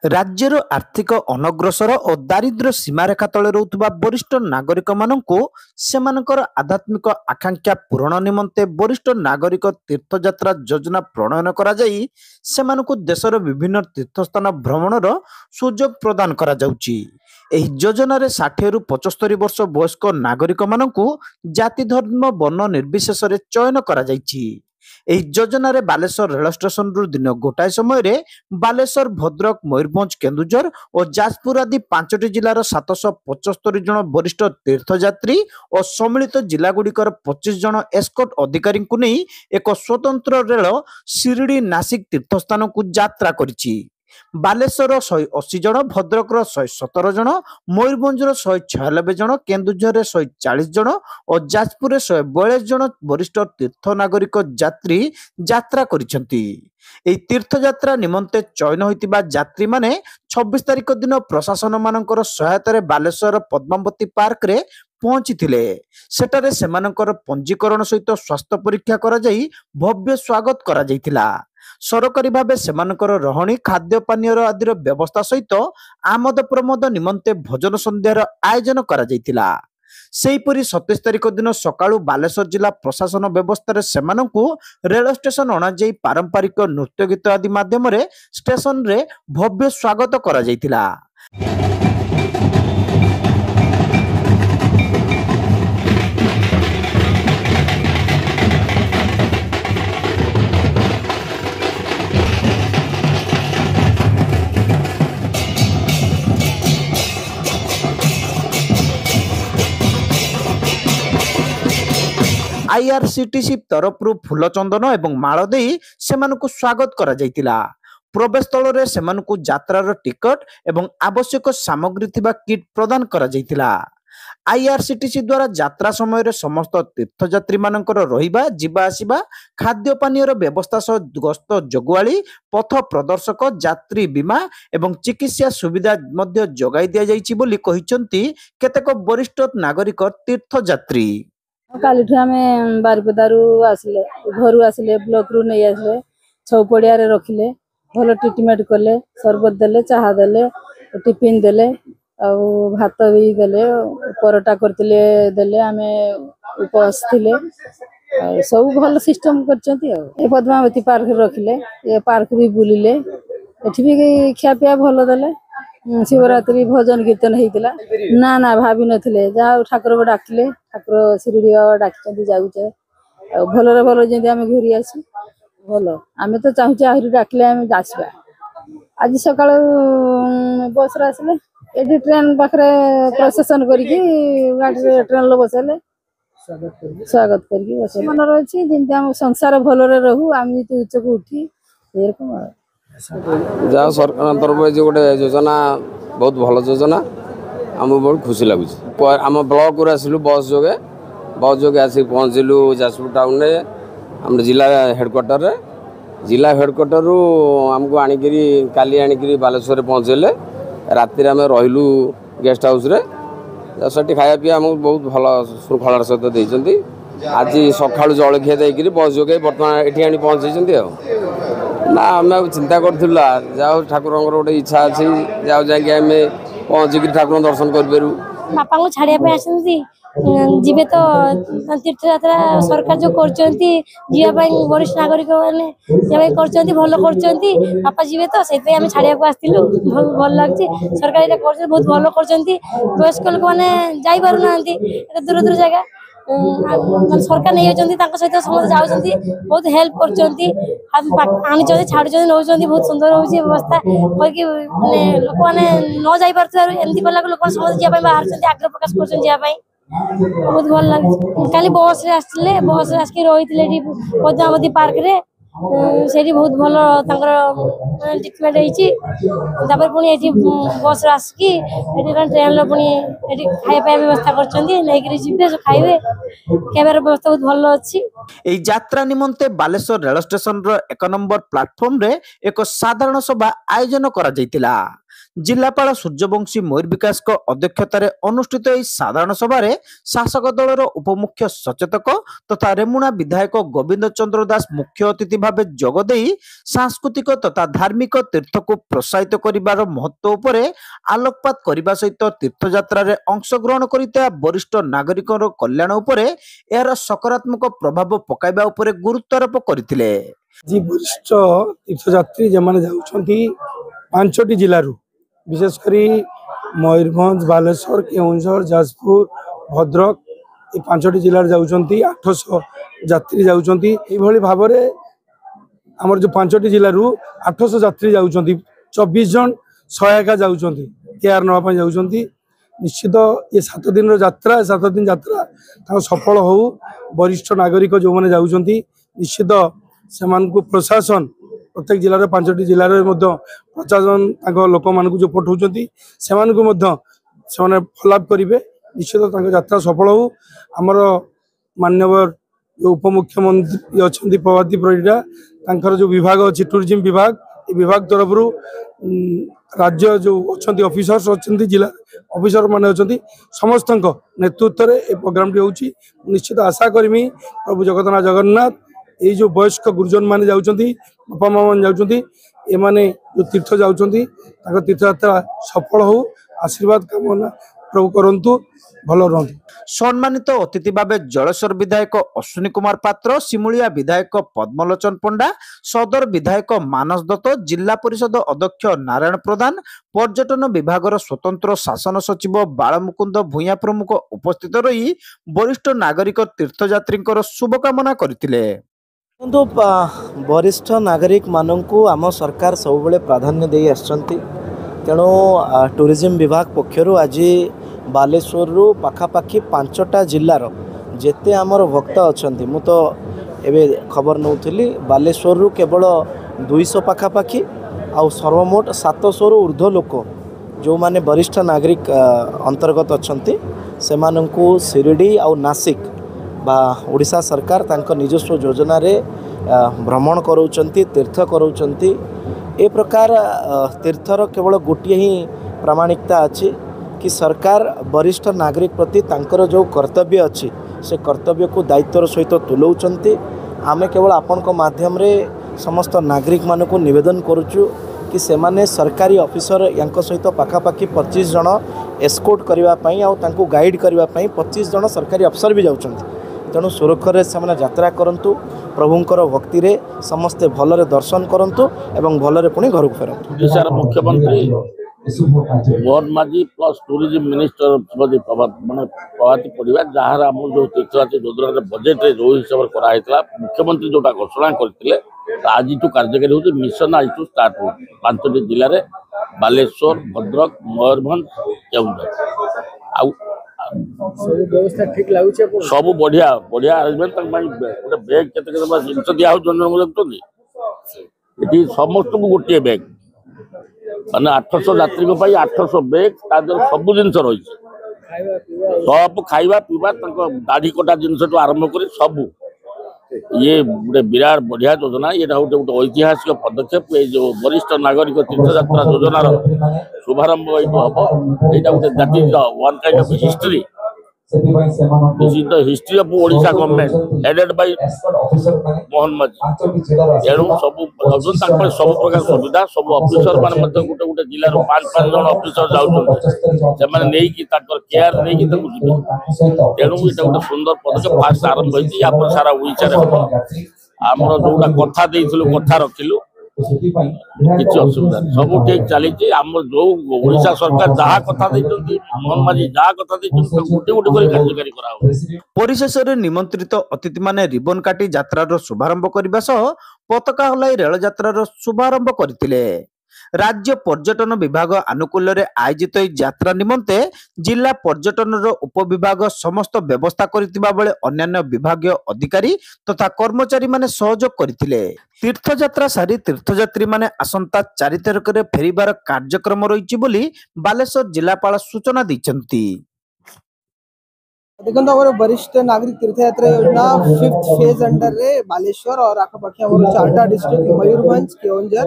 राज्यर आर्थिक अनग्रसर और दारिद्र्य सीमारेखा तले रहुतबा वरिष्ठ नागरिक माननकु सेमानकर आध्यात्मिक आकांक्षा पूरण निमंते वरिष्ठ नागरिक तीर्थयात्रा योजना प्रणयन करा जाई सेमानकु देशर विभिन्न तीर्थस्थान भ्रमणर सुजोग प्रदान करा जाउची। एही योजना रे 60 रु 75 वर्ष वयस्क नागरिक माननकु जाति धर्म वर्ण निर्विशेष रे चयन करा जाइची। एही योजना रे बालेश्वर रेल स्टेशन रु दिन गोटाए समय रे बालेश्वर भद्रक मयूरभंज केन्दुझर और जाजपुर आदि 5टी जिलार 775 जन वरिष्ठ तीर्थयात्री और सम्मिलित जिलागुड़िकर 25 जन एस्कॉर्ट अधिकारी को नहीं एक स्वतंत्र रेल शिरडी नासिक तीर्थस्थान को यात्रा करिछि। बालेश्वर 180 जन, भद्रक 117 जन, मयूरभंज 196 जन, केन्दुझर 140 जन और जाजपुर 142 जन वरिष्ठ तीर्थ नागरिक यात्री यात्रा करिसेंती। एही तीर्थयात्रा निमंते चयन होइतिबा यात्री माने 26 तारिख दिन प्रशासन मानकर सहायता बालेश्वर पद्मावती पार्क रे पहुंचीथिले। सेटारे सेमानकर पंजीकरण सहित स्वास्थ्य परीक्षा करा जाई भव्य स्वागत करा जाइथिला। सरकारी भावे सेमानकर रहणी खाद्य पानीय आदि व्यवस्था सहित आमद प्रमोद निमंते भोजन संध्यार आयोजन करा जाइथिला। सेहीपरि 27 तारिख दिन सकाळु बालेश्वर जिला प्रशासन व्यवस्था सेमानंकु रेल स्टेशन अणा जाई पारंपरिक नृत्य गीत आदि माध्यम रे स्टेशन रे भव्य स्वागत करा जाइथिला। आईआरसीटीसी तरफ फूल चंदन एवं माल देई सेमानकु स्वागत करा जाइतिला। प्रवेश स्थल रे सेमानकु यात्रार टिकट एवं आवश्यक सामग्री थिबा किट प्रदान करा जाइतिला। आईआरसीटीसी द्वारा यात्रा समय रे समस्त तीर्थयात्री मानकर रहिबा जीवा आसीबा खाद्य पानीयर व्यवस्था सह गस्त जगुआली पथ प्रदर्शक यात्री बीमा एवं चिकित्सा सुविधा मध्य जोगाई दिया जाइछि बोली कहिसंती केतेक वरिष्ठ नागरिक तीर्थयात्री। काली आम बारिपदारू आसिले घर आसिले ब्लॉक रु नहीं आसिले छौपड़िया रखिले भल ट्रिटमेंट कले सरबत देले चाहा देले टिफिन देले भात भी देले परोटा करतिले देले आमे उपवास थिले सब भल सिस्टम करचंती। ए पद्मावती पार्क रखिले ए पार्क भी बुलिले एठी भी खिया पिया भल देले। शिवरात्रि भजन कीर्तन होता ना ना भाभी नथिले जा ठाकुर डाकिले ठाकुर शिरडी बाबा डाकिचंदी जाउचे भलरे भल जेंति आमे घुरी आसी भल आमे तो चाहूचे आहरी डाकिले आमे आसीबा। आज सकाळ बस रे आसिले एठी ट्रेन पाखरे प्रोसेसन करिकि गाडी ट्रेन लो बसेले स्वागत करिकि बसेले मन रहछि जेंति आम संसार भलरे रहू आमे तो उच्चको उठी एरकम जहाँ सरकार तरफ जो गोटे योजना बहुत भल योजना आमको बहुत खुशी लगुच। आम ब्लॉक आसलु बस जोगे आसिक पहुँचलु जाजपुर टाउन में आम जिला हेडक्वार्टर रे जिला हेडक्वार्टर रु आमको आनिकी काली आनिकी बालेश्वर पहुँचेले राति आम रहिलु गेस्ट हाउस रे से खाया पीया आमको बहुत भल श्रृंखलार सहित देइचंती। आज सकाळु जलखिया देकरी बस जोगे बर्तमान एठी आनी पहुँचेइचंती ना आम चिंता करूला जाओ ठाकुर गोटे इच्छा अच्छी जाओ जाकि आम पहुँचिक ठाकुर दर्शन करूँ। बापा को छाड़िया आसती जीवे तो तीर्थ यात्रा सरकार जो कर वरिष्ठ नागरिक मैंने भल कर बापा जीवे तो से छाड़िया आसलु भल लगे सरकार बहुत भल कर वयस्क लोक मैंने जापार ना दूर दूर जगह सरकार नहीं सहित समस्त जाऊँगी बहुत हेल्प कर छाड़ुं नौ बहुत सुंदर हो व्यवस्था करके लोक मैंने न जापार एमती कला लोक समस्त जावाई बाहर आग्रह प्रकाश कर बहुत भल लगे। काली बस रे आसले बस रे आसिक रही पद्मावती पार्क रे से बहुत भल ट्रिटमेंट होती पुणी बस आसिकी ट्रेन पुणी खाया व्यवस्था कर खाइबे खाइबार व्यवस्था बहुत भल अच्छी। एही यात्रा निमंते बालेश्वर रेल स्टेशन रो 1 नंबर प्लाटफॉर्म रे एक साधारण सभा आयोजन करा जाइतिला। जिलापाल सूर्यवंशी मयूर विकास अध्यक्षतार अनुष्ठित साधारण सभार शासक दलर उपमुख्य सचेतक तथा रेमुणा विधायक गोविंद चंद्र दास मुख्य अतिथि भाव जोगदे सांस्कृतिक तथा धार्मिक तीर्थ को प्रोत्साहित करिबार महत्व उपरे आलोकपात करने सहित तीर्थयात्रा अंशग्रहण करता वरिष्ठ नागरिक कल्याण उपरे यार सकारात्मक प्रभाव पकाइबा उपरे गुरुत्वारोप करथिले। जी वरिष्ठ तीर्थयात्री जमाने जाउछंती पांचटी जिल्लारू विशेषकर मयूरभंज बालेश्वर केउंझर जाजपुर भद्रक ये पांचटी जिलार जाउछंती 800 यात्री जाउछंती एभली भाबरे हमर जो पांचटी जिल्लारू 800 यात्री जाउछंती 24 जन सहायका जाउछंती केआर नवा पय जाउछंती। निश्चित ये 7 दिन यात्रा 7 दिन यात्रा ताको सफल हो वरिष्ठ नागरिक जो माने जाउछंती निश्चित सेमान को प्रशासन प्रत्येक जिले में 5टी जिले में प्रशासन लोक मान जो पठाऊँ से फॉलोअप करेंगे निश्चित यात्रा सफल हो। आमर मान्यवर जो उपमुख्यमंत्री अच्छा प्रभाती परिड़ा जो विभाग अच्छी टूरिज्म विभाग ये विभाग तरफ राज्य जो अच्छा ऑफिसर्स अच्छा जिला ऑफिसर मान अच्छा समस्त नेतृत्व में ये प्रोग्राम टी निश्चित आशा करमी प्रभु जगन्नाथ जगन्नाथ ये जो वयस्क गुरुजन माने जाउछंती बापा माँ मान जाउछंती ए माने जो तीर्थ जाउछंती ताको तीर्थयात्रा सफल हो आशीर्वाद कामना प्रभु करंतु भल रहंतु। सम्मानित अतिथि भाव जलेश्वर विधायक अश्विनी कुमार पात्र, सिमुलिया विधायक पद्मलोचन पंडा, सदर विधायक मानस दत्त, जिला परिषद अध्यक्ष नारायण प्रधान, पर्यटन विभाग स्वतंत्र शासन सचिव बालमुकुंद भूया प्रमुख उपस्थित रही वरिष्ठ नागरिक तीर्थयात्री शुभकामना करथिले। वरिष्ठ नागरिक मानू आम सरकार सब प्राधान्य दे आसछंती तेणु टूरिज्म विभाग पक्षर आज बालेश्वर रु पाखापाखि 5टा जिल्लार जेते आमर भक्त अच्छा मु तो एबे खबर नौली बालेश्वर रु केवल 200 पाखापाखि आउ सर्वमोट 700 रु ऊर्ध्व लोक जो माने वरिष्ठ नागरिक अंतर्गत अच्छा से शिरडी आउ नासिक बा ओडिशा सरकार तांको निजस्व योजना रे भ्रमण कराउचंती तीर्थ कराउचंती। ए प्रकार तीर्थर केवल गोटे ही प्रामाणिकता अच्छी कि सरकार वरिष्ठ नागरिक प्रति तांकर जो कर्तव्य अच्छी से कर्तव्य को दायित्वर सहित तुलाउचंती। आमे केवल आपण को माध्यम रे समस्त नागरिक मान को निवेदन करुचु कि सेमाने सरकारी ऑफिसर यांको सहित पाखापाखि 25 जन एस्कोर्ट करबा पई आ तांको गाइड करबा पई 25 जन सरकारी अफसर भी जाउचंती। तेणु सुरक्षार से यात्रा करूँ प्रभुंकर भक्ति रे समस्ते भलरे दर्शन करूँ एवं भलरे पुणी घर को फेरतु। ओडिशार मुख्यमंत्री मोहन माझी प्लस टूरिज्म मिनिस्टर माने प्रभाती परिवा जहाँ आम जो तीर्थयात्री योजना बजेट जो हिसाब से कराइला मुख्यमंत्री जोटा घोषणा करते आज कार्यकारी हो मिशन आज स्टार्ट हो 5टी जिले में बालेश्वर भद्रक मयूरभंज केउंझर व्यवस्था ठीक लगुचे सब बढ़िया बढ़िया अरेंजमेंट गोटे बैग के जिन दिया देखते समस्त को गोटे बैग माने 800 यात्री 800 बैग सब जिन रही सब खाଇବା पीवा दाढ़ी कटा जिन आरंभ कर सब ये गोटे विराट बढ़िया योजना ये गोटे ऐतिहासिक पदक्षेप ये जो वरिष्ठ नागरिक तीर्थयात्रा योजनार शुभारंभ हम यहाँ गोटे that is one kind of history This is the history of Odisha government headed by Mohan माझी तेणु सब सब प्रकार सुविधा सब ऑफिसर मान गोटे गोटे जिले 5-5 जन ऑफिसर जाऊँ केयर नहीं तेणु ये गोटे सुंदर पदक्षेप फास्ट आरंभ होती सारा ओडिशा आम जोटा कथा कथा रखिलु किसी असुविधा सब ठीक चली जो ओडिशा सरकार जहाँ कथा मोहन माझी जहाँ कथा गोटे गोटे कार्यकारी करा। परिशेष निमंत्रित अतिथि माने रिबन काटी यात्रार शुभारंभ करने सह पताका हलाई रेल यात्रार शुभारंभ करथिले। राज्य पर्यटन विभाग आनुकूल्य रे आयोजित यात्रा निमंते जिला पर्यटन उपविभाग समस्त व्यवस्था करथिबा बेले अन्य विभागीय अधिकारी तथा कर्मचारी माने सहयोग करथिले। तीर्थयात्रा सारी तीर्थयात्री माने आसंता 4 तारिख रे फेरिबार कार्यक्रम रहिछि बोली बालेश्वर जिलापाल सूचना दैछन्ति। देखो आम वरिष्ठ नागरिक तीर्थयात्रा योजना 5th फेज अंडर रे बालेश्वर और आखपाखी आम 4टा डिस्ट्रिक्ट मयूरभंज केओंझर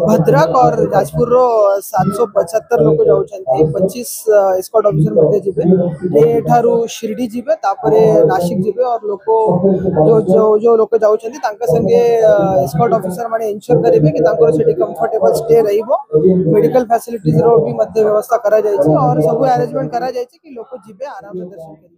भद्रक और जाजपुर रो 775 लोक जाउछन्ती 25 एस्कॉर्ट ऑफिसर मध्ये जिबे एठारू शिरडी जिबे तापरे नासिक जिबे और लोक जो लोक जाउछन्ती तांका संगे एस्कॉर्ट ऑफिसर माने इंश्योर करिवे कि तांकर सेठी कंफर्टेबल स्टे रहिबो मेडिकल फैसिलिटीज रो भी मध्य व्यवस्था करा जायछि और सब अरेंजमेंट करा जायछि कि लोक जिबे आराम से दर्शन